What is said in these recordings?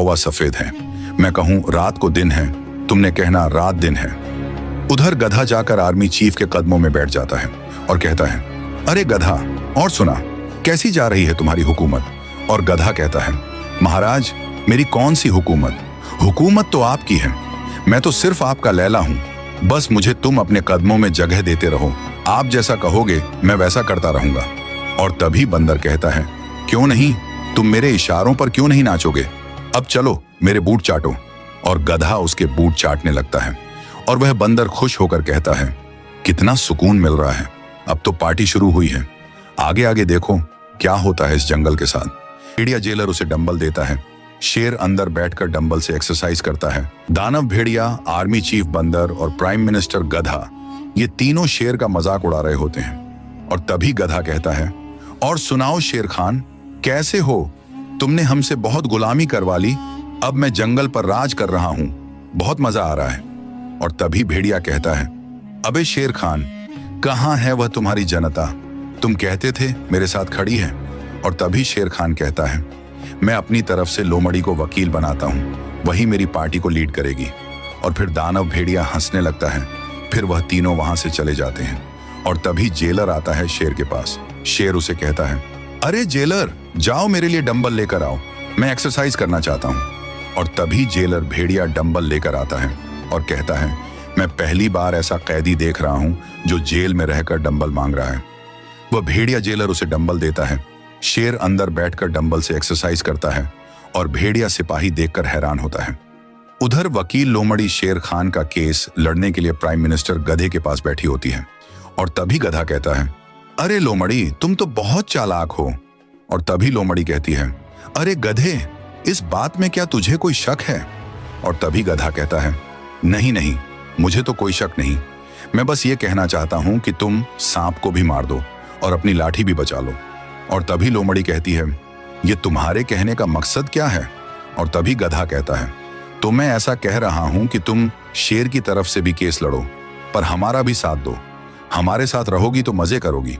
कौवा सफेद है, मैं कहूं रात को दिन है, तुमने कहना रात दिन है। उधर गधा जाकर आर्मी चीफ के कदमों में बैठ जाता है और कहता है, अरे गधा, और सुना, कैसी जा रही है तुम्हारी हुकूमत? और गधा कहता है, महाराज, मेरी कौन सी हुकूमत? हुकूमत तो आपकी है, मैं तो सिर्फ आपका लैला हूं। बस मुझे तुम अपने कदमों में जगह देते रहो, आप जैसा कहोगे मैं वैसा करता रहूंगा। और तभी बंदर कहता है, क्यों नहीं, तुम मेरे इशारों पर क्यों नहीं नाचोगे? अब चलो मेरे बूट चाटो। और गधा उसके बूट चाटने लगता है और वह बंदर खुश होकर कहता है, कितना सुकून मिल रहा है, अब तो पार्टी शुरू हुई है, आगे आगे देखो क्या होता है इस जंगल के साथ। भेड़िया जेलर उसे डंबल देता है, शेर अंदर बैठकर डंबल से एक्सरसाइज करता है। दानव भेड़िया, आर्मी चीफ बंदर और प्राइम मिनिस्टर गधा, ये तीनों शेर का मजाक उड़ा रहे होते हैं। और तभी गधा कहता है, और सुनाओ शेर खान, कैसे हो? तुमने हमसे बहुत गुलामी करवा ली, अब मैं जंगल पर राज कर रहा हूं, बहुत मजा आ रहा है। और तभी भेड़िया कहता है, अबे शेर खान, कहां है वह तुम्हारी जनता? तुम कहते थे मेरे साथ खड़ी है। और तभी शेर खान कहता है, मैं अपनी तरफ से लोमड़ी को वकील बनाता हूं, वही मेरी पार्टी को लीड करेगी। और फिर दानव भेड़िया हंसने लगता है, फिर वह तीनों वहां से चले जाते हैं। और तभी जेलर आता है शेर के पास। शेर उसे कहता है, अरे जेलर, जाओ मेरे लिए डंबल लेकर आओ, मैं एक्सरसाइज करना चाहता हूं। और तभी जेलर भेड़िया डंबल लेकर आता है और कहता है, मैं पहली बार ऐसा कैदी देख रहा हूं जो जेल में रहकर डंबल मांग रहा है। वह भेड़िया जेलर उसे डंबल देता है। शेर अंदर बैठकर डंबल से एक्सरसाइज करता है और भेड़िया सिपाही देखकर हैरान होता है। उधर वकील लोमड़ी शेर खान का केस लड़ने के लिए प्राइम मिनिस्टर गधे के पास बैठी होती है। और तभी गधा कहता है, अरे लोमड़ी, तुम तो बहुत चालाक हो। और तभी लोमड़ी कहती है, अरे गधे, इस बात में क्या तुझे कोई शक है? और तभी गधा कहता है, नहीं नहीं, मुझे तो कोई शक नहीं, मैं बस ये कहना चाहता हूं कि तुम सांप को भी मार दो और अपनी लाठी भी बचा लो। और तभी लोमड़ी कहती है, ये तुम्हारे कहने का मकसद क्या है? और तभी गधा कहता है, तो मैं ऐसा कह रहा हूं कि तुम शेर की तरफ से भी केस लड़ो, पर हमारा भी साथ दो, हमारे साथ रहोगी तो मजे करोगी।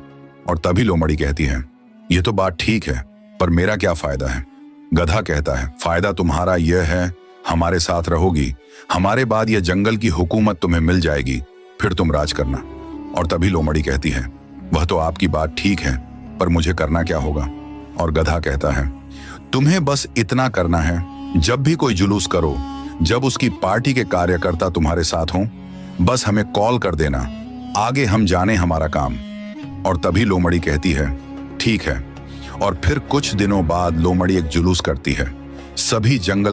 और तभी लोमड़ी कहती है, ये तो बात ठीक है, पर मेरा क्या फायदा है? गधा कहता है, फायदा तुम्हारा यह है, हमारे साथ रहोगी, हमारे बाद यह जंगल की हुकूमत तुम्हें मिल जाएगी, फिर तुम राज करना। और तभी लोमड़ी कहती है, वह तो आपकी बात ठीक है, पर मुझे करना क्या होगा? और गधा कहता है, तुम्हें बस इतना करना है, जब भी कोई जुलूस करो, जब उसकी पार्टी के कार्यकर्ता तुम्हारे साथ हों, बस हमें कॉल कर देना, आगे हम जाने हमारा काम। और तभी लोमड़ी कहती है, ठीक है। और फिर कुछ दिनों बाद लोमड़ी एक जुलूस करती है, सभी जंगल